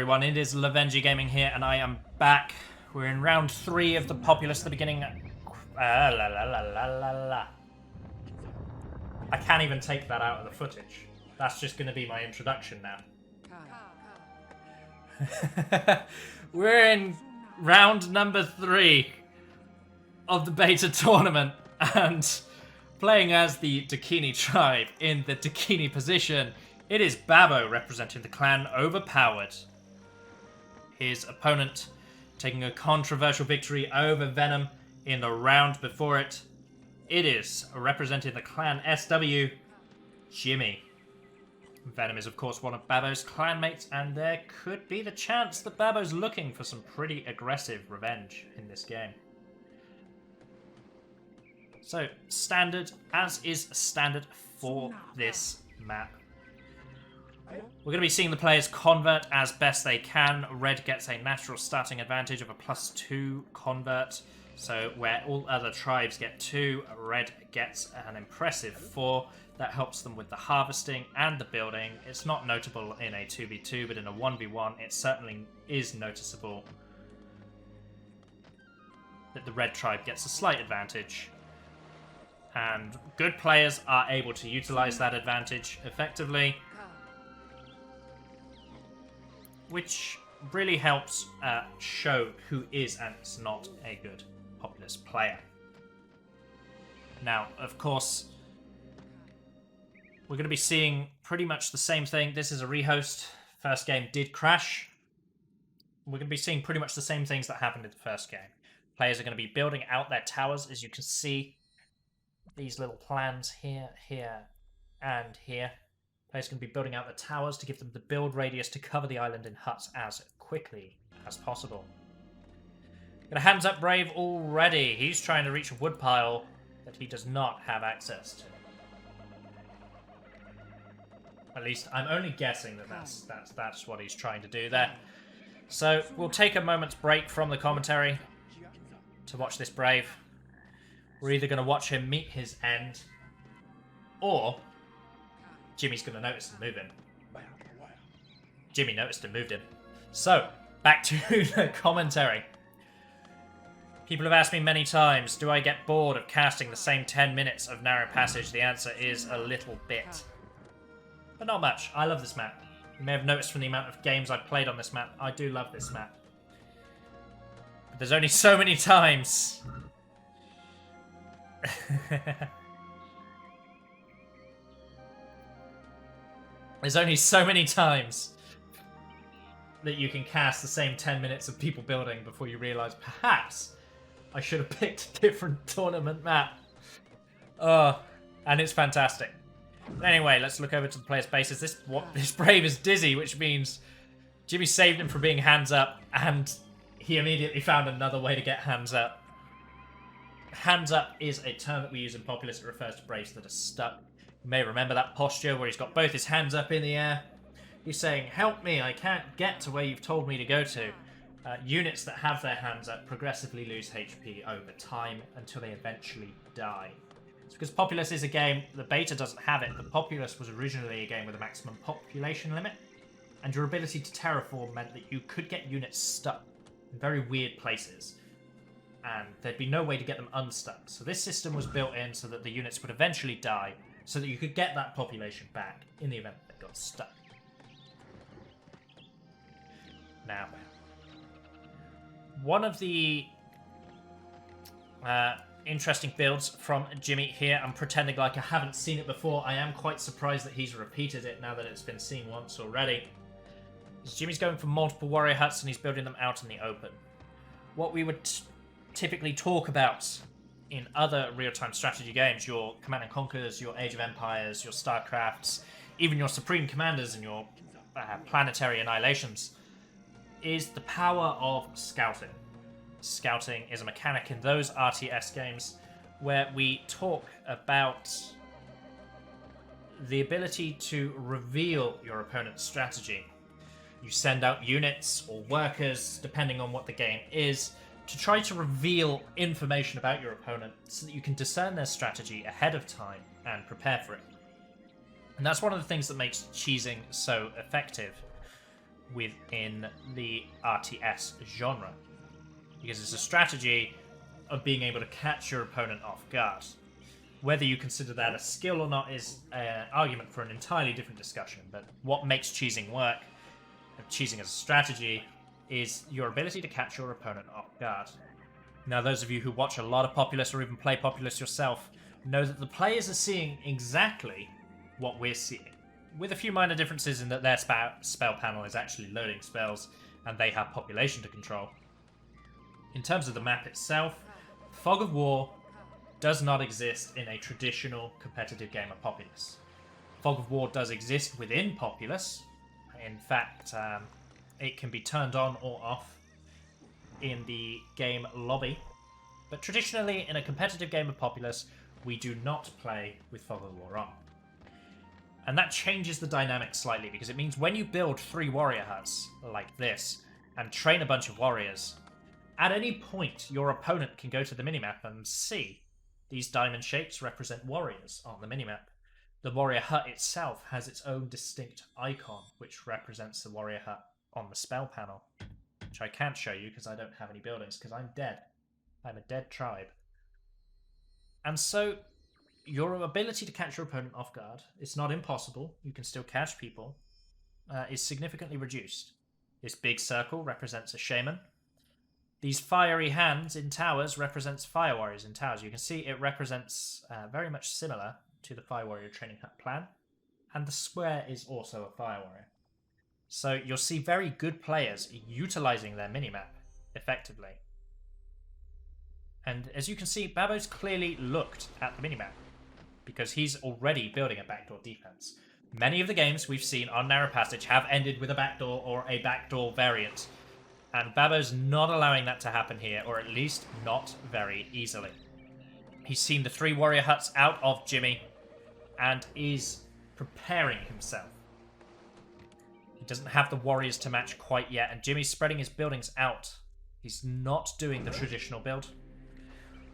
everyone, it is Lovenji Gaming here, and I am back. We're in round 3 of the Populous, the beginning. I can't even take that out of the footage. That's just going to be my introduction now. We're in round number 3 of the beta tournament, and playing as the Dakini tribe in the Dakini position. It is Babo representing the clan Overpowered. His opponent taking a controversial victory over Venom in the round before it. It is representing the clan SW, Jimmy. Venom is of course one of Babo's clanmates, and there could be the chance that Babo's looking for some pretty aggressive revenge in this game. So, standard, as is standard for this map. We're going to be seeing the players convert as best they can. Red gets a natural starting advantage of a +2 convert. So where all other tribes get 2, Red gets an impressive 4. That helps them with the harvesting and the building. It's not notable in a 2v2, but in a 1v1 it certainly is noticeable that the Red tribe gets a slight advantage. And good players are able to utilize that advantage effectively, which really helps show who is and is not a good Populous player. Now, of course, we're going to be seeing pretty much the same thing. This is a rehost. First game did crash. We're going to be seeing pretty much the same things that happened in the first game. Players are going to be building out their towers, as you can see. These little plans here, here, and here. Players can be building out the towers to give them the build radius to cover the island in huts as quickly as possible. Got a hands up Brave already. He's trying to reach a woodpile that he does not have access to. At least I'm only guessing that that's what he's trying to do there. So we'll take a moment's break from the commentary to watch this Brave. We're either going to watch him meet his end, or Jimmy's going to notice and move him. Jimmy noticed and moved him. So, back to the commentary. People have asked me many times, do I get bored of casting the same 10 minutes of Narrow Passage? The answer is a little bit. But not much. I love this map. You may have noticed from the amount of games I've played on this map, I do love this map. But there's only so many times. There's only so many times that you can cast the same 10 minutes of people building before you realise perhaps I should have picked a different tournament map. Oh, and it's fantastic. But anyway, let's look over to the players' bases. This Brave is dizzy, which means Jimmy saved him from being hands up, and he immediately found another way to get hands up. Hands up is a term that we use in Populous. It refers to Braves that are stuck. You may remember that posture where he's got both his hands up in the air. He's saying, help me, I can't get to where you've told me to go to. Units that have their hands up progressively lose HP over time until they eventually die. It's because Populous is a game, the beta doesn't have it, but Populous was originally a game with a maximum population limit, and your ability to terraform meant that you could get units stuck in very weird places, and there'd be no way to get them unstuck. So this system was built in so that the units would eventually die, so that you could get that population back in the event that they got stuck. Now, one of the interesting builds from Jimmy here, I'm pretending like I haven't seen it before. I am quite surprised that he's repeated it now that it's been seen once already. Jimmy's going for multiple warrior huts and he's building them out in the open. What we would typically talk about in other real-time strategy games, your Command and Conquers, your Age of Empires, your StarCrafts, even your Supreme Commanders and your Planetary Annihilations, is the power of scouting. Scouting is a mechanic in those RTS games where we talk about the ability to reveal your opponent's strategy. You send out units or workers, depending on what the game is, to try to reveal information about your opponent so that you can discern their strategy ahead of time and prepare for it. And that's one of the things that makes cheesing so effective. within the RTS genre. Because it's a strategy of being able to catch your opponent off guard. Whether you consider that a skill or not is an argument for an entirely different discussion, but what makes cheesing work, cheesing as a strategy, is your ability to catch your opponent off guard. Now, those of you who watch a lot of Populous or even play Populous yourself know that the players are seeing exactly what we're seeing, with a few minor differences in that their spell panel is actually loading spells and they have population to control. In terms of the map itself, Fog of War does not exist in a traditional competitive game of Populous. Fog of War does exist within Populous. In fact, it can be turned on or off in the game lobby. But traditionally, in a competitive game of Populous, we do not play with Fog of War on. And that changes the dynamic slightly, because it means when you build 3 warrior huts, like this, and train a bunch of warriors, at any point your opponent can go to the minimap and see these diamond shapes represent warriors on the minimap. The warrior hut itself has its own distinct icon, which represents the warrior hut on the spell panel, which I can't show you because I don't have any buildings, because I'm dead. I'm a dead tribe. And so your ability to catch your opponent off guard, it's not impossible, you can still catch people, is significantly reduced. This big circle represents a shaman. These fiery hands in towers represents fire warriors in towers. You can see it represents very much similar to the fire warrior training hut plan. And the square is also a fire warrior. So you'll see very good players utilizing their minimap effectively. And as you can see, Babo's clearly looked at the minimap, because he's already building a backdoor defense. Many of the games we've seen on Narrow Passage have ended with a backdoor or a backdoor variant. And Babo's not allowing that to happen here, or at least not very easily. He's seen the 3 warrior huts out of Jimmy, and is preparing himself. He doesn't have the warriors to match quite yet, and Jimmy's spreading his buildings out. He's not doing the traditional build,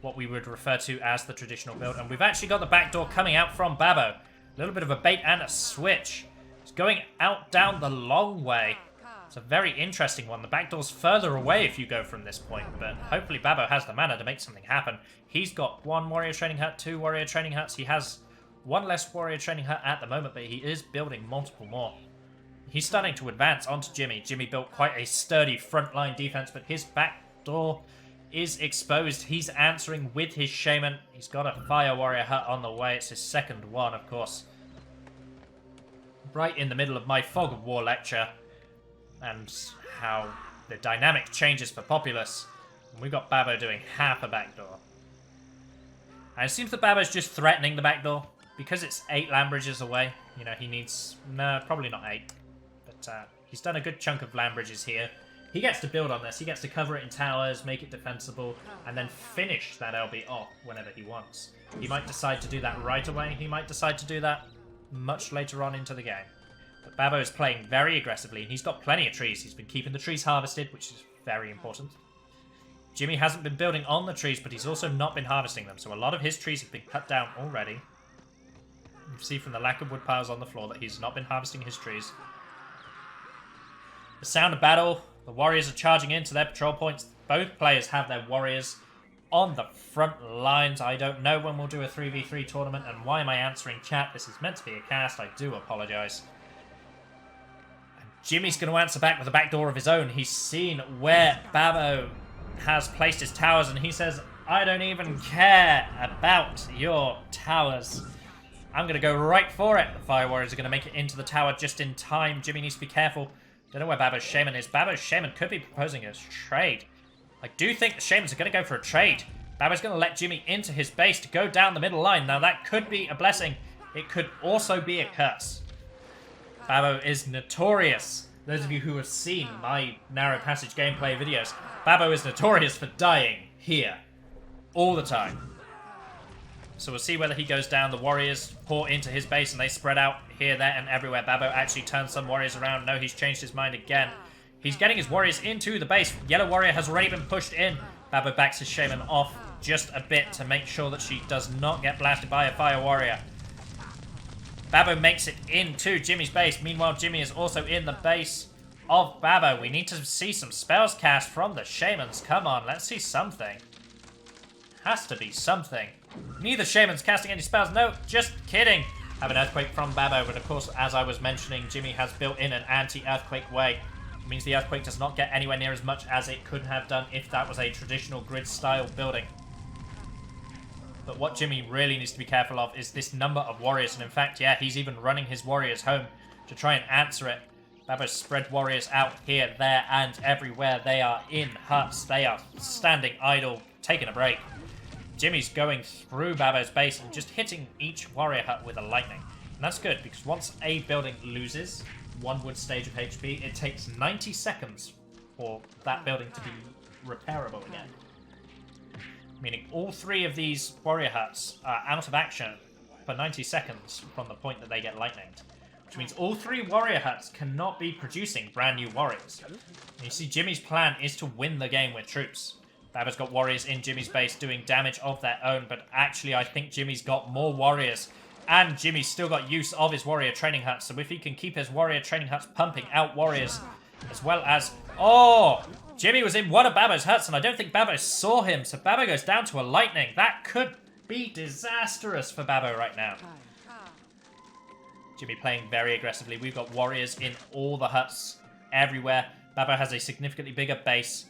what we would refer to as the traditional build. And we've actually got the backdoor coming out from Babo. A little bit of a bait and a switch. He's going out down the long way. It's a very interesting one. The backdoor's further away if you go from this point, but hopefully Babo has the mana to make something happen. He's got 1 warrior training hut, 2 warrior training huts. He has 1 less warrior training hut at the moment, but he is building multiple more. He's starting to advance onto Jimmy. Jimmy built quite a sturdy frontline defense, but his backdoor is exposed. He's answering with his shaman. He's got a fire warrior hut on the way. It's his second one, of course. Right in the middle of my Fog of War lecture, and how the dynamic changes for Populous. And we've got Babo doing half a backdoor. And it seems that Babo's just threatening the backdoor, because it's 8 land bridges away. You know, he needs... No, probably not 8. But he's done a good chunk of land bridges here. He gets to build on this. He gets to cover it in towers, make it defensible, and then finish that LB off whenever he wants. He might decide to do that right away. He might decide to do that much later on into the game. But Babo is playing very aggressively, and he's got plenty of trees. He's been keeping the trees harvested, which is very important. Jimmy hasn't been building on the trees, but he's also not been harvesting them, so a lot of his trees have been cut down already. You see from the lack of wood piles on the floor that he's not been harvesting his trees. The sound of battle. The warriors are charging into their patrol points. Both players have their warriors on the front lines. I don't know when we'll do a 3v3 tournament, and why am I answering chat? This is meant to be a cast. I do apologise. Jimmy's going to answer back with a backdoor of his own. He's seen where Babo has placed his towers, and he says, I don't even care about your towers. I'm going to go right for it. The Fire Warriors are going to make it into the tower just in time. Jimmy needs to be careful. Don't know where Babo's Shaman is. Babo's Shaman could be proposing a trade. I do think the Shamans are going to go for a trade. Babo's going to let Jimmy into his base to go down the middle line. Now, that could be a blessing. It could also be a curse. Babo is notorious. Those of you who have seen my Narrow Passage gameplay videos, Babo is notorious for dying here all the time. So we'll see whether he goes down. The warriors pour into his base and they spread out here, there, and everywhere. Babo actually turns some warriors around. No, he's changed his mind again. He's getting his warriors into the base. Yellow warrior has already been pushed in. Babo backs his shaman off just a bit to make sure that she does not get blasted by a fire warrior. Babo makes it into Jimmy's base. Meanwhile, Jimmy is also in the base. of Babo. We need to see some spells cast from the shamans. Come on, let's see something. Has to be something. Neither shaman's casting any spells. No, just kidding. Have an earthquake from Babo, but of course, as I was mentioning, Jimmy has built in an anti-earthquake way. It means the earthquake does not get anywhere near as much as it could have done if that was a traditional grid-style building. But what Jimmy really needs to be careful of is this number of warriors, and in fact, yeah, he's even running his warriors home to try and answer it. Babo's spread warriors out here, there, and everywhere. They are in huts. They are standing idle, taking a break. Jimmy's going through Babo's base and just hitting each warrior hut with a lightning. And that's good, because once a building loses 1 wood stage of HP, it takes 90 seconds for that building to be repairable again. Meaning all 3 of these warrior huts are out of action for 90 seconds from the point that they get lightninged. Which means all 3 warrior huts cannot be producing brand new warriors. And you see, Jimmy's plan is to win the game with troops. Babo's got warriors in Jimmy's base doing damage of their own, but actually I think Jimmy's got more warriors. And Jimmy's still got use of his warrior training huts, so if he can keep his warrior training huts pumping out warriors, as well as... Oh! Jimmy was in one of Babo's huts, and I don't think Babo saw him, so Babo goes down to a lightning. That could be disastrous for Babo right now. Jimmy playing very aggressively. We've got warriors in all the huts everywhere. Babo has a significantly bigger base.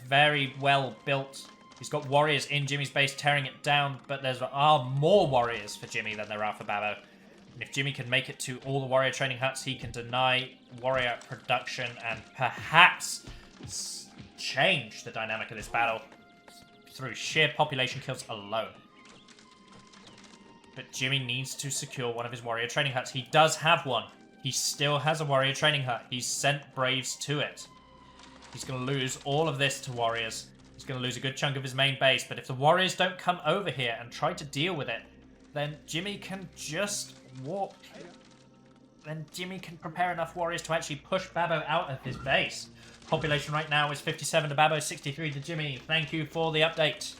Very well built. He's got warriors in Jimmy's base tearing it down, but there are more warriors for Jimmy than there are for Babo. And if Jimmy can make it to all the warrior training huts, he can deny warrior production and perhaps change the dynamic of this battle through sheer population kills alone. But Jimmy needs to secure one of his warrior training huts. He does have one. He still has a warrior training hut. He's sent Braves to it. He's going to lose all of this to warriors. He's going to lose a good chunk of his main base. But if the warriors don't come over here and try to deal with it, then Jimmy can just walk. Then Jimmy can prepare enough warriors to actually push Babo out of his base. Population right now is 57 to Babo, 63 to Jimmy. Thank you for the update.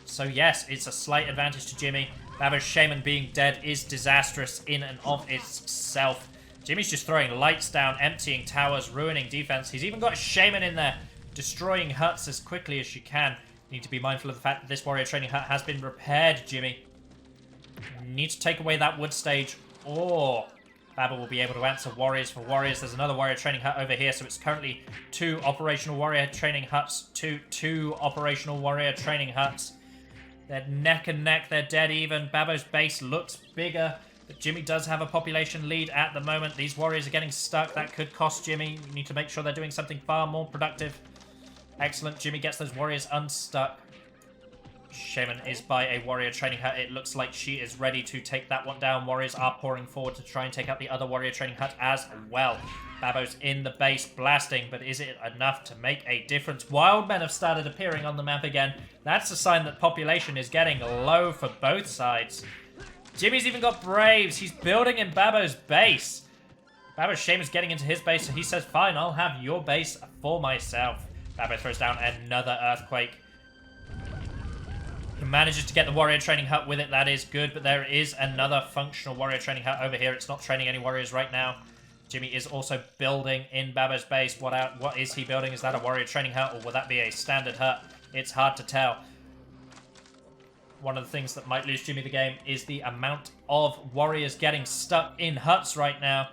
So yes, it's a slight advantage to Jimmy. Babo's Shaman being dead is disastrous in and of itself. Jimmy's just throwing lights down, emptying towers, ruining defense. He's even got a Shaman in there, destroying huts as quickly as she can. You need to be mindful of the fact that this warrior training hut has been repaired, Jimmy. You need to take away that wood stage, or Babo will be able to answer warriors for warriors. There's another warrior training hut over here, so it's currently 2 operational warrior training huts to 2 operational warrior training huts. They're neck and neck, they're dead even. Babo's base looks bigger, but Jimmy does have a population lead at the moment. These warriors are getting stuck. That could cost Jimmy. You need to make sure they're doing something far more productive. Excellent. Jimmy gets those warriors unstuck. Shaman is by a warrior training hut. It looks like she is ready to take that one down. Warriors are pouring forward to try and take out the other warrior training hut as well. Babo's in the base blasting, but is it enough to make a difference? Wild men have started appearing on the map again. That's a sign that population is getting low for both sides. Jimmy's even got Braves. He's building in Babo's base. Babo's Shaman's getting into his base, so he says, fine, I'll have your base for myself. Babo throws down another earthquake. He manages to get the warrior training hut with it. That is good, but there is another functional warrior training hut over here. It's not training any warriors right now. Jimmy is also building in Babo's base. What is he building? Is that a warrior training hut, or will that be a standard hut? It's hard to tell. One of the things that might lose Jimmy the game is the amount of warriors getting stuck in huts right now.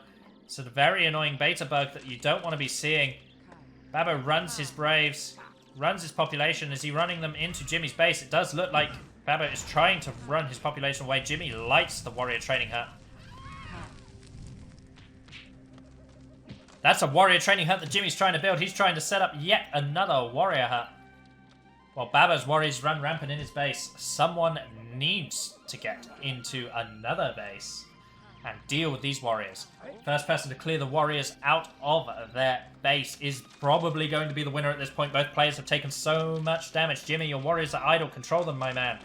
It's a very annoying beta bug that you don't want to be seeing. Babo runs his Braves, runs his population. Is he running them into Jimmy's base? It does look like Babo is trying to run his population away. Jimmy lights the warrior training hut. That's a warrior training hut that Jimmy's trying to build. He's trying to set up yet another warrior hut. While Babo's warriors run rampant in his base, someone needs to get into another base and deal with these warriors. First person to clear the warriors out of their base is probably going to be the winner at this point. Both players have taken so much damage. Jimmy, your warriors are idle. Control them, my man.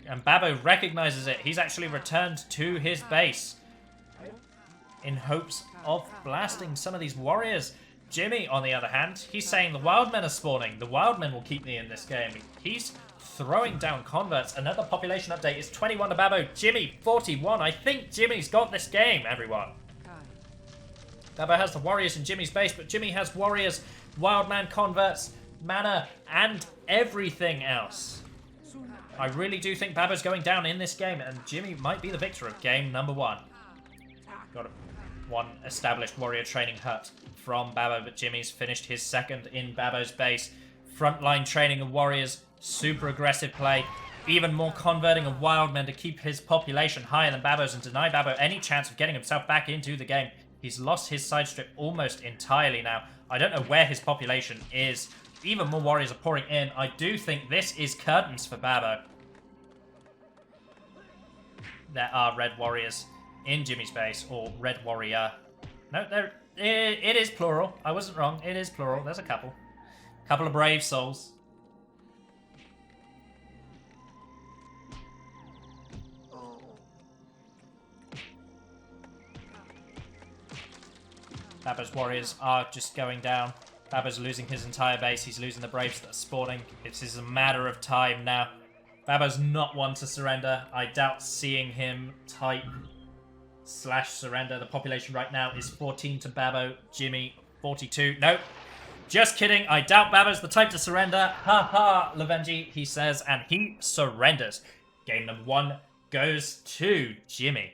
And Babo recognizes it. He's actually returned to his base in hopes of blasting some of these warriors. Jimmy, on the other hand, he's saying the wild men are spawning. The wild men will keep me in this game. He's throwing down converts. Another population update is 21 to Babo. Jimmy, 41. I think Jimmy's got this game, everyone. Babo has the warriors in Jimmy's base, but Jimmy has warriors, Wildman converts, mana, and everything else. I really do think Babo's going down in this game, and Jimmy might be the victor of game number 1. Got one established warrior training hut from Babo, but Jimmy's finished his second in Babo's base. Frontline training of warriors, super aggressive play, even more converting of wildmen to keep his population higher than Babo's and deny Babo any chance of getting himself back into the game. He's lost his side strip almost entirely now. I don't know where his population is. Even more warriors are pouring in. I do think this is curtains for Babo. There are red warriors in Jimmy's base, or red warrior. No, it is plural. I wasn't wrong. It is plural. There's a couple. Couple of brave souls. Babo's warriors are just going down. Babo's losing his entire base. He's losing the braves that are spawning. It is a matter of time now. Babo's not one to surrender. I doubt seeing him type /surrender. The population right now is 14 to Babo. Jimmy, 42. Nope. Just kidding. I doubt Babo's the type to surrender. Ha ha, Lovenji, he says, and he surrenders. Game number 1 goes to Jimmy.